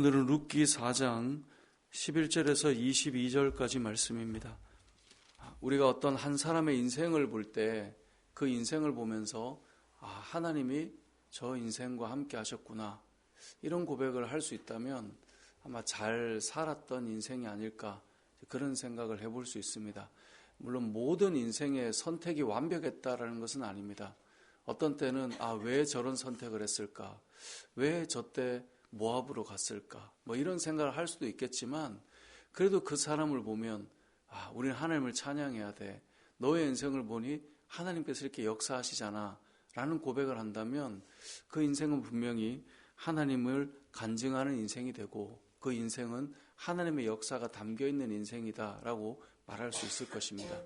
오늘은 룻기 4장 11절에서 22절까지 말씀입니다. 우리가 어떤 한 사람의 인생을 볼 때 그 인생을 보면서 하나님이 저 인생과 함께 하셨구나, 이런 고백을 할 수 있다면 아마 잘 살았던 인생이 아닐까, 그런 생각을 해볼 수 있습니다. 물론 모든 인생의 선택이 완벽했다라는 것은 아닙니다. 어떤 때는 왜 저런 선택을 했을까, 왜 저때 모압으로 갔을까, 이런 생각을 할 수도 있겠지만, 그래도 그 사람을 보면 우리는 하나님을 찬양해야 돼, 너의 인생을 보니 하나님께서 이렇게 역사하시잖아 라는 고백을 한다면 그 인생은 분명히 하나님을 간증하는 인생이 되고, 그 인생은 하나님의 역사가 담겨있는 인생이다 라고 말할 수 있을 것입니다.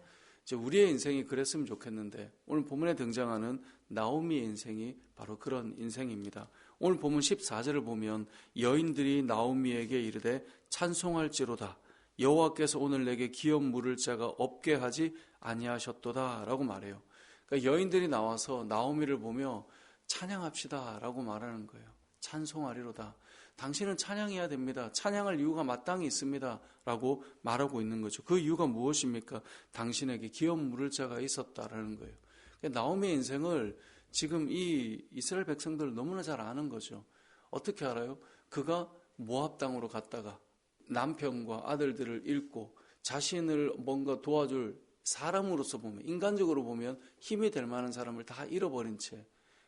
이제 우리의 인생이 그랬으면 좋겠는데, 오늘 본문에 등장하는 나오미의 인생이 바로 그런 인생입니다. 오늘 본문 14절을 보면 여인들이 나오미에게 이르되 찬송할지로다, 여호와께서 오늘 내게 기업 물을 자가 없게 하지 아니하셨도다 라고 말해요. 그러니까 여인들이 나와서 나오미를 보며 찬양합시다 라고 말하는 거예요. 찬송하리로다, 당신은 찬양해야 됩니다, 찬양할 이유가 마땅히 있습니다 라고 말하고 있는 거죠. 그 이유가 무엇입니까? 당신에게 기업 물을 자가 있었다라는 거예요. 그러니까 나오미의 인생을 지금 이 이스라엘 백성들 너무나 잘 아는 거죠. 어떻게 알아요? 그가 모압 땅으로 갔다가 남편과 아들들을 잃고 자신을 뭔가 도와줄 사람으로서 보면, 인간적으로 보면 힘이 될 만한 사람을 다 잃어버린 채,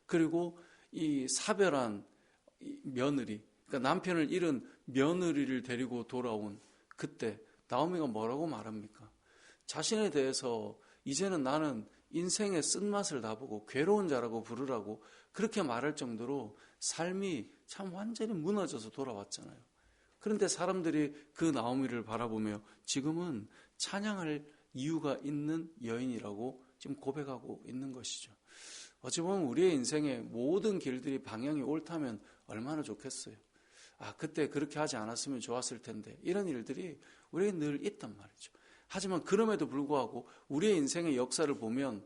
그리고 이 사별한 며느리, 그러니까 남편을 잃은 며느리를 데리고 돌아온 그때 나오미가 뭐라고 말합니까? 자신에 대해서 이제는 나는 인생의 쓴맛을 다 보고 괴로운 자라고 부르라고 그렇게 말할 정도로 삶이 참 완전히 무너져서 돌아왔잖아요. 그런데 사람들이 그 나오미를 바라보며 지금은 찬양할 이유가 있는 여인이라고 지금 고백하고 있는 것이죠. 어찌 보면 우리의 인생의 모든 길들이 방향이 옳다면 얼마나 좋겠어요. 그때 그렇게 하지 않았으면 좋았을 텐데, 이런 일들이 우리에게 늘 있단 말이죠. 하지만 그럼에도 불구하고 우리의 인생의 역사를 보면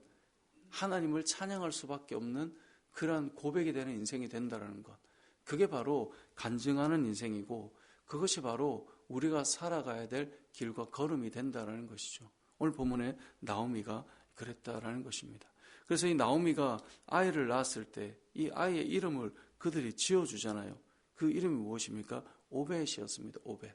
하나님을 찬양할 수밖에 없는 그러한 고백이 되는 인생이 된다는 것, 그게 바로 간증하는 인생이고, 그것이 바로 우리가 살아가야 될 길과 걸음이 된다는 것이죠. 오늘 본문에 나오미가 그랬다라는 것입니다. 그래서 이 나오미가 아이를 낳았을 때 이 아이의 이름을 그들이 지어주잖아요. 그 이름이 무엇입니까? 오벳이었습니다. 오벳.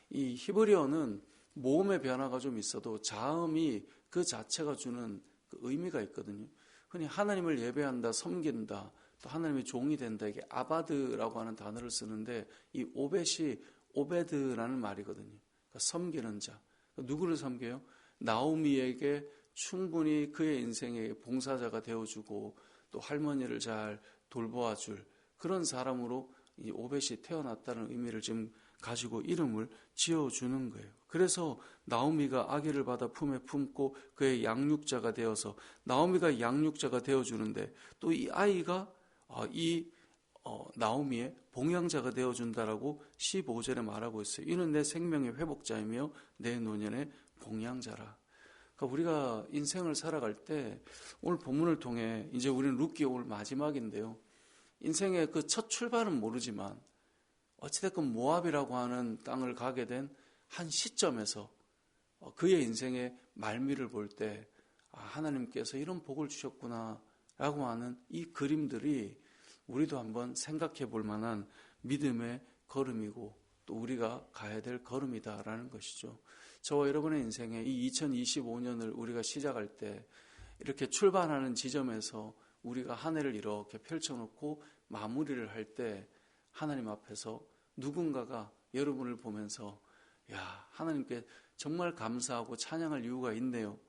이 히브리어는 모음의 변화가 좀 있어도 자음이 그 자체가 주는 그 의미가 있거든요. 흔히 하나님을 예배한다, 섬긴다, 또 하나님의 종이 된다, 이게 아바드라고 하는 단어를 쓰는데, 이 오벳이 오베드라는 말이거든요. 그러니까 섬기는 자. 누구를 섬겨요? 나오미에게 충분히 그의 인생의 봉사자가 되어주고 또 할머니를 잘 돌보아줄 그런 사람으로 이 오벳이 태어났다는 의미를 지금 가지고 이름을 지어주는 거예요. 그래서 나오미가 아기를 받아 품에 품고 그의 양육자가 되어서 나오미가 양육자가 되어주는데, 또 이 아이가 나오미의 봉양자가 되어준다라고 15절에 말하고 있어요. 이는 내 생명의 회복자이며 내 노년의 봉양자라. 그러니까 우리가 인생을 살아갈 때 오늘 본문을 통해, 이제 우리는 룻기 오늘 마지막인데요, 인생의 그 첫 출발은 모르지만 어찌됐건 모압이라고 하는 땅을 가게 된 한 시점에서 그의 인생의 말미를 볼 때 하나님께서 이런 복을 주셨구나 라고 하는 이 그림들이 우리도 한번 생각해 볼 만한 믿음의 걸음이고 또 우리가 가야 될 걸음이다라는 것이죠. 저와 여러분의 인생에 이 2025년을 우리가 시작할 때 이렇게 출발하는 지점에서 우리가 한 해를 이렇게 펼쳐놓고 마무리를 할 때 하나님 앞에서 누군가가 여러분을 보면서 하나님께 정말 감사하고 찬양할 이유가 있네요,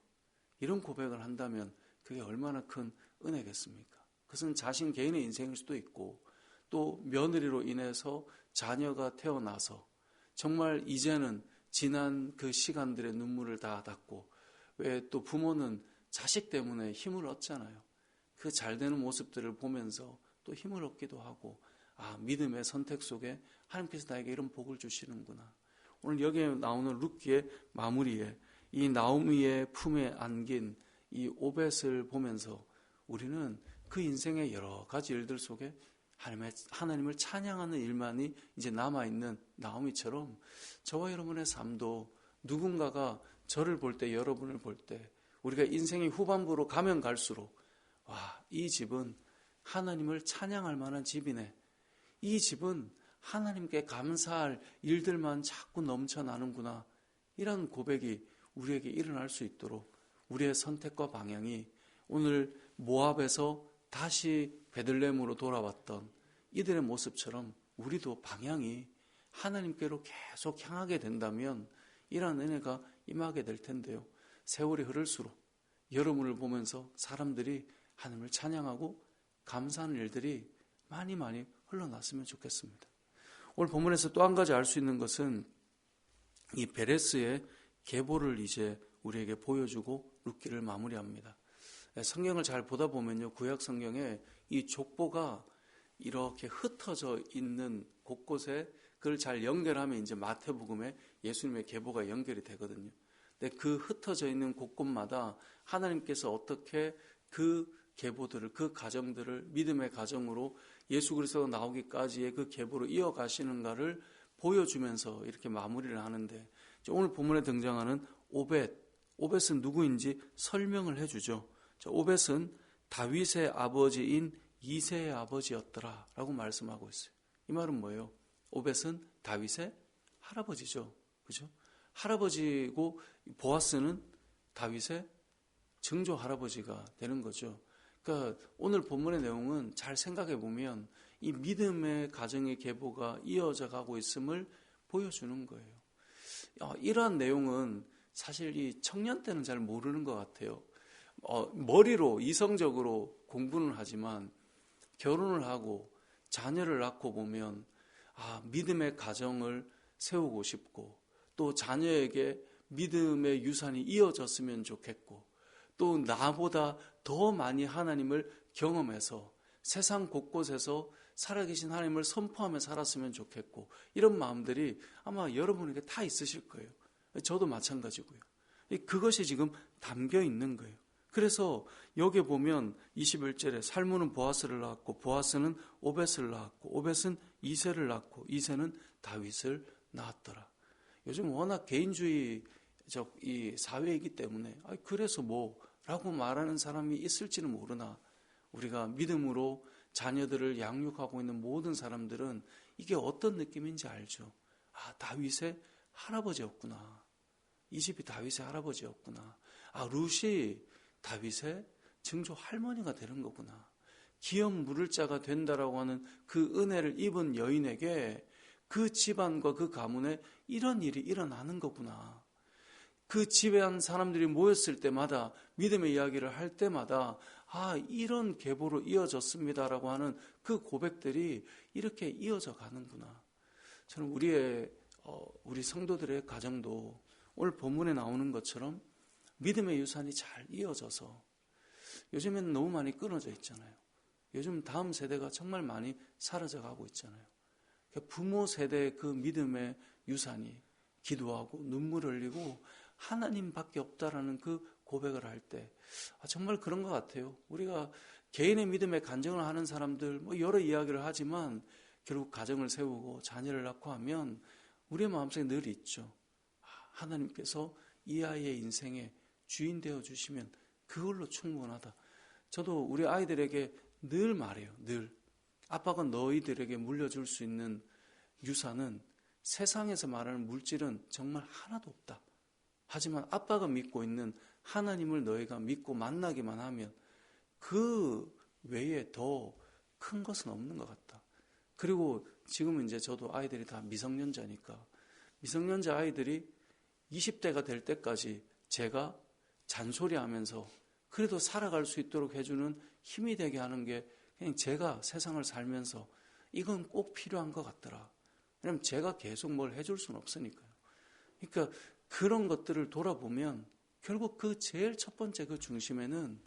이런 고백을 한다면 그게 얼마나 큰 은혜겠습니까? 그것은 자신 개인의 인생일 수도 있고, 또 며느리로 인해서 자녀가 태어나서 정말 이제는 지난 그 시간들의 눈물을 다 닦고, 왜 또 부모는 자식 때문에 힘을 얻잖아요. 그 잘되는 모습들을 보면서 또 힘을 얻기도 하고, 믿음의 선택 속에 하나님께서 나에게 이런 복을 주시는구나. 오늘 여기에 나오는 룻기의 마무리에 이 나오미의 품에 안긴 이 오벳을 보면서 우리는 그 인생의 여러 가지 일들 속에 하나님을 찬양하는 일만이 이제 남아있는 나오미처럼 저와 여러분의 삶도 누군가가 저를 볼 때, 여러분을 볼 때, 우리가 인생의 후반부로 가면 갈수록 이 집은 하나님을 찬양할 만한 집이네. 이 집은 하나님께 감사할 일들만 자꾸 넘쳐나는구나. 이런 고백이 우리에게 일어날 수 있도록 우리의 선택과 방향이 오늘 모압에서 다시 베들레헴으로 돌아왔던 이들의 모습처럼 우리도 방향이 하나님께로 계속 향하게 된다면 이러한 은혜가 임하게 될 텐데요. 세월이 흐를수록 여러분을 보면서 사람들이 하나님을 찬양하고 감사하는 일들이 많이 흘러났으면 좋겠습니다. 오늘 본문에서 또 한 가지 알 수 있는 것은 이 베레스의 계보를 이제 우리에게 보여주고 룻기를 마무리합니다. 성경을 잘 보다 보면요, 구약 성경에 이 족보가 이렇게 흩어져 있는 곳곳에 그걸 잘 연결하면 이제 마태복음에 예수님의 계보가 연결이 되거든요. 근데 그 흩어져 있는 곳곳마다 하나님께서 어떻게 그 계보들을, 그 가정들을 믿음의 가정으로 예수 그리스도가 나오기까지의 그 계보로 이어가시는가를 보여주면서 이렇게 마무리를 하는데, 오늘 본문에 등장하는 오벳은 누구인지 설명을 해주죠. 오벳은 다윗의 아버지인 이새의 아버지였더라 라고 말씀하고 있어요. 이 말은 뭐예요? 오벳은 다윗의 할아버지죠. 그죠? 할아버지고 보아스는 다윗의 증조 할아버지가 되는 거죠. 그러니까 오늘 본문의 내용은 잘 생각해 보면 이 믿음의 가정의 계보가 이어져 가고 있음을 보여주는 거예요. 이러한 내용은 사실 이 청년 때는 잘 모르는 것 같아요. 머리로 이성적으로 공부는 하지만 결혼을 하고 자녀를 낳고 보면 믿음의 가정을 세우고 싶고 또 자녀에게 믿음의 유산이 이어졌으면 좋겠고 또 나보다 더 많이 하나님을 경험해서 세상 곳곳에서 살아계신 하나님을 선포하며 살았으면 좋겠고 이런 마음들이 아마 여러분에게 다 있으실 거예요. 저도 마찬가지고요. 그것이 지금 담겨 있는 거예요. 그래서 여기 보면 21절에 살문은 보아스를 낳았고 보아스는 오벳을 낳았고 오벳은 이새를 낳고 이새는 다윗을 낳았더라. 요즘 워낙 개인주의적 이 사회이기 때문에 그래서 뭐라고 말하는 사람이 있을지는 모르나 우리가 믿음으로 자녀들을 양육하고 있는 모든 사람들은 이게 어떤 느낌인지 알죠. 다윗의 할아버지였구나. 이 집이 다윗의 할아버지였구나. 룻이 다윗의 증조 할머니가 되는 거구나. 기업 물을 자가 된다라고 하는 그 은혜를 입은 여인에게 그 집안과 그 가문에 이런 일이 일어나는 거구나. 그 집에 한 사람들이 모였을 때마다 믿음의 이야기를 할 때마다 이런 계보로 이어졌습니다라고 하는 그 고백들이 이렇게 이어져 가는구나. 저는 우리 성도들의 가정도 오늘 본문에 나오는 것처럼 믿음의 유산이 잘 이어져서 요즘에는 너무 많이 끊어져 있잖아요. 요즘 다음 세대가 정말 많이 사라져 가고 있잖아요. 부모 세대의 그 믿음의 유산이 기도하고 눈물 흘리고 하나님밖에 없다라는 그 고백을 할 때 정말 그런 것 같아요. 우리가 개인의 믿음에 간증을 하는 사람들 여러 이야기를 하지만 결국 가정을 세우고 자녀를 낳고 하면 우리의 마음속에 늘 있죠. 하나님께서 이 아이의 인생에 주인 되어 주시면 그걸로 충분하다. 저도 우리 아이들에게 늘 말해요. 늘 아빠가 너희들에게 물려줄 수 있는 유산은 세상에서 말하는 물질은 정말 하나도 없다. 하지만 아빠가 믿고 있는 하나님을 너희가 믿고 만나기만 하면 그 외에 더 큰 것은 없는 것 같다. 그리고 지금은 이제 저도 아이들이 다 미성년자니까 미성년자 아이들이 20대가 될 때까지 제가 잔소리하면서 그래도 살아갈 수 있도록 해주는 힘이 되게 하는 게 그냥 제가 세상을 살면서 이건 꼭 필요한 것 같더라. 왜냐하면 제가 계속 뭘 해줄 수는 없으니까요. 그러니까 그런 것들을 돌아보면 결국 그 제일 첫 번째 그 중심에는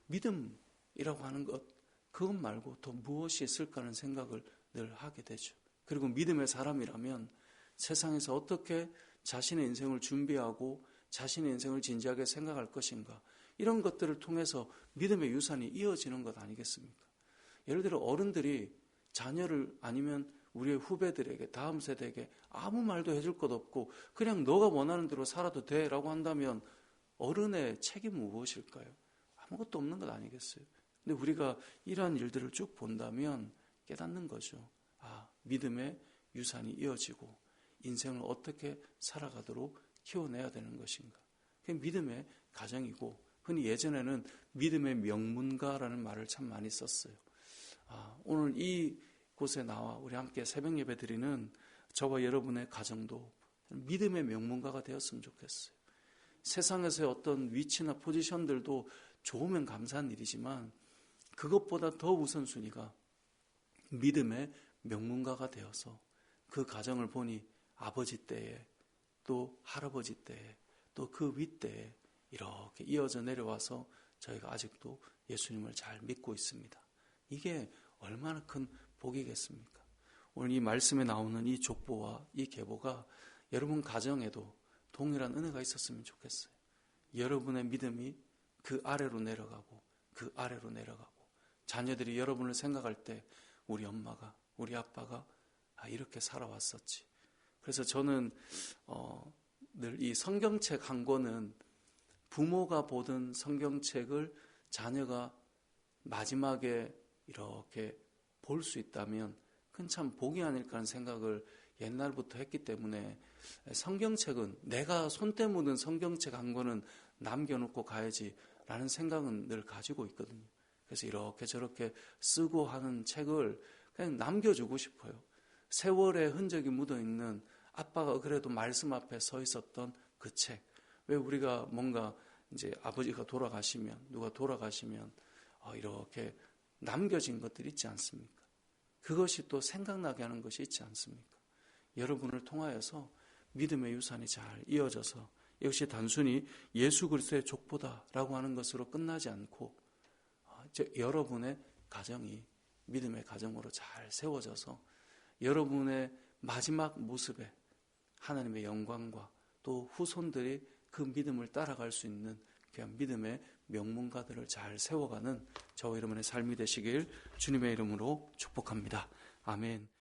믿음이라고 하는 것, 그것 말고 더 무엇이 있을까 하는 생각을 늘 하게 되죠. 그리고 믿음의 사람이라면 세상에서 어떻게 자신의 인생을 준비하고 자신의 인생을 진지하게 생각할 것인가, 이런 것들을 통해서 믿음의 유산이 이어지는 것 아니겠습니까? 예를 들어 어른들이 자녀를 아니면 우리의 후배들에게, 다음 세대에게 아무 말도 해줄 것 없고 그냥 너가 원하는 대로 살아도 돼라고 한다면 어른의 책임은 무엇일까요? 아무것도 없는 것 아니겠어요? 근데 우리가 이러한 일들을 쭉 본다면 깨닫는 거죠. 믿음의 유산이 이어지고 인생을 어떻게 살아가도록 키워내야 되는 것인가. 그게 믿음의 가정이고, 흔히 예전에는 믿음의 명문가라는 말을 참 많이 썼어요. 오늘 이곳에 나와 우리 함께 새벽 예배 드리는 저와 여러분의 가정도 믿음의 명문가가 되었으면 좋겠어요. 세상에서의 어떤 위치나 포지션들도 좋으면 감사한 일이지만 그것보다 더 우선순위가 믿음의 명문가가 되어서 그 가정을 보니 아버지 때에 또 할아버지 때에 또 그 윗때에 이렇게 이어져 내려와서 저희가 아직도 예수님을 잘 믿고 있습니다. 이게 얼마나 큰 복이겠습니까? 오늘 이 말씀에 나오는 이 족보와 이 계보가 여러분 가정에도 동일한 은혜가 있었으면 좋겠어요. 여러분의 믿음이 그 아래로 내려가고 그 아래로 내려가고 자녀들이 여러분을 생각할 때 우리 엄마가 우리 아빠가 이렇게 살아왔었지. 그래서 저는 늘 이 성경책 한 권은 부모가 보던 성경책을 자녀가 마지막에 이렇게 볼 수 있다면 그건 참 복이 아닐까 하는 생각을 옛날부터 했기 때문에 성경책은 내가 손때 묻은 성경책 한 권은 남겨놓고 가야지라는 생각은 늘 가지고 있거든요. 그래서 이렇게 저렇게 쓰고 하는 책을 그냥 남겨주고 싶어요. 세월의 흔적이 묻어있는 아빠가 그래도 말씀 앞에 서 있었던 그 책. 왜 우리가 뭔가 이제 아버지가 돌아가시면, 누가 돌아가시면 이렇게 남겨진 것들이 있지 않습니까? 그것이 또 생각나게 하는 것이 있지 않습니까? 여러분을 통하여서 믿음의 유산이 잘 이어져서 역시 단순히 예수 그리스도의 족보다라고 하는 것으로 끝나지 않고 여러분의 가정이 믿음의 가정으로 잘 세워져서 여러분의 마지막 모습에 하나님의 영광과 또 후손들이 그 믿음을 따라갈 수 있는 귀한 믿음의 명문가들을 잘 세워가는 저와 여러분의 삶이 되시길 주님의 이름으로 축복합니다. 아멘.